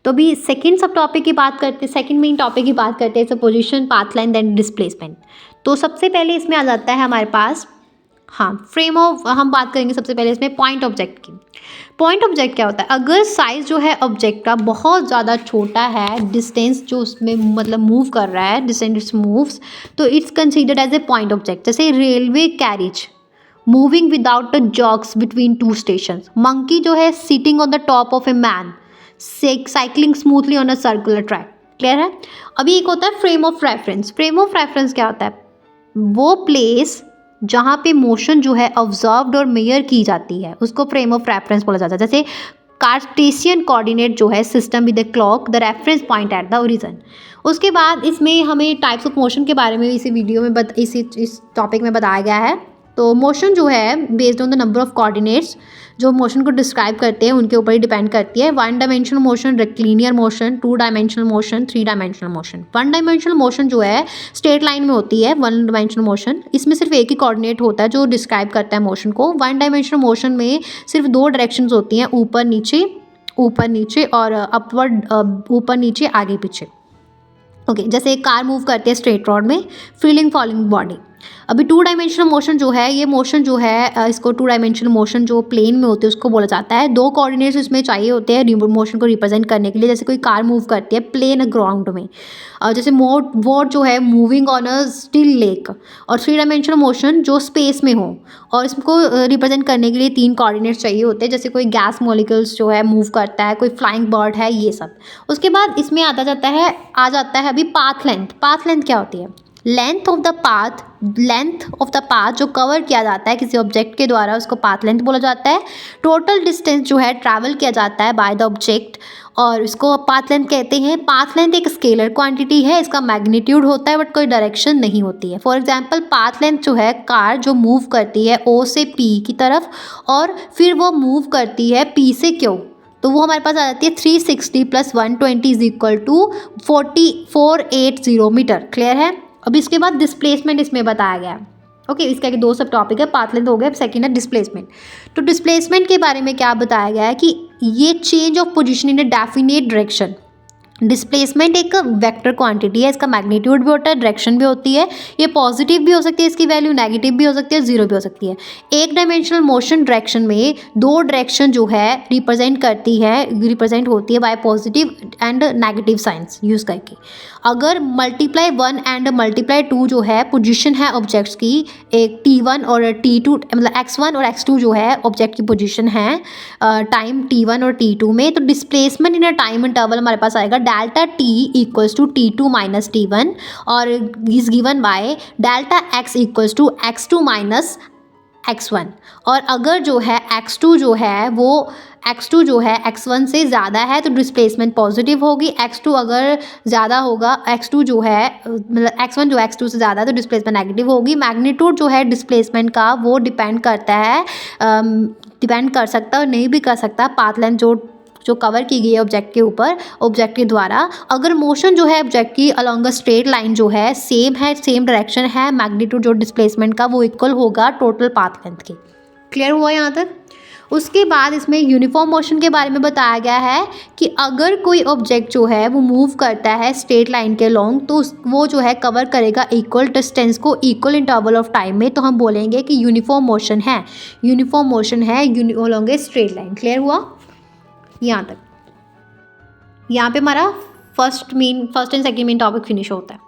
तो अभी सेकंड सब टॉपिक की बात करते हैं, सेकंड मेन टॉपिक की बात करते हैं, so position, path line, then displacement. तो सबसे पहले इसमें आ जाता है हमारे पास, हाँ, फ्रेम ऑफ, हम बात करेंगे सबसे पहले इसमें पॉइंट ऑब्जेक्ट की। पॉइंट ऑब्जेक्ट क्या होता है? अगर साइज जो है ऑब्जेक्ट का बहुत ज़्यादा छोटा है, डिस्टेंस जो उसमें मतलब मूव कर रहा है, डिस्टेंस मूव्स, तो it's considered as a point object. जैसे railway carriage moving without a jerks between two station, monkey जो है sitting on the top of a man, cycling smoothly on a circular track. Clear है? अभी एक होता है frame of reference. Frame of reference क्या होता है? वो प्लेस जहाँ पे मोशन जो है ऑब्जर्व्ड और मेजर की जाती है, उसको फ्रेम ऑफ रेफरेंस बोला जाता है। जैसे कार्टेशियन कोऑर्डिनेट जो है system with the clock, the reference point at the origin. उसके बाद इसमें हमें टाइप्स ऑफ मोशन के बारे में इसी वीडियो में इस टॉपिक में बताया गया है। तो मोशन जो है based on the number of coordinates जो मोशन को डिस्क्राइब करते हैं उनके ऊपर ही डिपेंड करती है। One dimensional motion, rectilinear motion, two dimensional motion, three dimensional motion. One dimensional motion जो है स्ट्रेट लाइन में होती है। वन डायमेंशनल मोशन, इसमें सिर्फ एक ही कोऑर्डिनेट होता है जो डिस्क्राइब करता है मोशन को। वन डायमेंशनल मोशन में सिर्फ दो डायरेक्शंस होती हैं, ऊपर नीचे और अपवर्ड, ऊपर नीचे आगे पीछे। ओके, जैसे एक कार मूव करती है स्ट्रेट रोड में, फीलिंग फॉलिंग बॉडी। अभी टू डायमेंशनल मोशन जो है, ये मोशन जो है इसको टू डायमेंशनल मोशन जो प्लेन में होती है उसको बोला जाता है। दो कोऑर्डिनेट्स इसमें चाहिए होते हैं मोशन को रिप्रेजेंट करने के लिए। जैसे कोई कार मूव करती है प्लेन ग्राउंड में, जैसे बोट जो है moving on a still lake. और थ्री डायमेंशनल मोशन जो स्पेस में हो, और इसको रिप्रेजेंट करने के लिए तीन कोऑर्डिनेट्स चाहिए होते हैं। जैसे कोई गैस मॉलिक्यूल्स जो है मूव करता है, कोई फ्लाइंग बर्ड है, ये सब। उसके बाद इसमें आ जाता है अभी पाथ लेंथ। पाथ लेंथ क्या होती है? लेंथ ऑफ द पाथ जो कवर किया जाता है किसी ऑब्जेक्ट के द्वारा, उसको पाथ लेंथ बोला जाता है। टोटल डिस्टेंस जो है ट्रैवल किया जाता है बाय द ऑब्जेक्ट, और इसको पाथ लेंथ कहते हैं। पाथ लेंथ एक स्केलर क्वांटिटी है, इसका मैग्नीट्यूड होता है बट कोई डायरेक्शन नहीं होती है। फॉर एग्जांपल पाथ लेंथ जो है, कार जो मूव करती है ओ से पी की तरफ और फिर वो मूव करती है पी से क्यू, तो वो हमारे पास आ जाती है 360 + 120 इज इक्वल टू 480 मीटर। क्लियर है? अब इसके बाद डिस्प्लेसमेंट इसमें बताया गया है। ओके, इसका एक दो सब टॉपिक है, पाथ लेंथ हो गया, सेकंड है डिस्प्लेसमेंट। तो डिस्प्लेसमेंट के बारे में क्या बताया गया है कि ये change of position in a definite direction. Displacement एक वेक्टर क्वांटिटी है, इसका मैग्नीट्यूड भी होता है, डायरेक्शन भी होती है। ये पॉजिटिव भी हो सकती है इसकी वैल्यू, नेगेटिव भी हो सकती है, जीरो भी हो सकती है। एक डायमेंशनल मोशन डायरेक्शन में दो डायरेक्शन जो है रिप्रेजेंट होती है bye positive and negative science use करके। अगर मल्टीप्लाई 1 एंड मल्टीप्लाई 2 जो है पोजीशन है ऑब्जेक्ट्स की, एक T1 और T2 मतलब x1 और x2 जो है ऑब्जेक्ट की पोजीशन है टाइम T1 और T2 में, तो displacement in a time interval हमारे पास आएगा delta T equals to T2 minus T1 और is given by delta x equals to x2 minus x1। और अगर जो है x2 जो है x1 से ज़्यादा है तो डिस्प्लेसमेंट पॉजिटिव होगी। x2 अगर ज़्यादा होगा, x2 जो है मतलब x1 जो x2 से ज़्यादा है तो डिस्प्लेसमेंट नेगेटिव होगी। मैग्नीट्यूड जो है डिस्प्लेसमेंट का वो डिपेंड कर सकता है और नहीं भी कर सकता पाथ लेंथ जो कवर की गई है ऑब्जेक्ट के ऊपर, ऑब्जेक्ट के द्वारा। अगर मोशन जो है ऑब्जेक्ट की अलॉन्ग अ स्ट्रेट लाइन जो है सेम डायरेक्शन है, मैग्नीट्यूड जो डिस्प्लेसमेंट का वो इक्वल होगा टोटल पाथ लेंथ के। क्लियर हुआ यहाँ तक? उसके बाद इसमें यूनिफॉर्म मोशन के बारे में बताया गया है कि अगर कोई ऑब्जेक्ट जो है वो मूव करता है स्ट्रेट लाइन के लॉन्ग, तो वो जो है कवर करेगा इक्वल डिस्टेंस को इक्वल इंटरवल ऑफ टाइम में, तो हम बोलेंगे कि यूनिफॉर्म मोशन है along a straight line. Clear हुआ यहाँ तक? यहाँ पे हमारा first and second main topic finish होता है।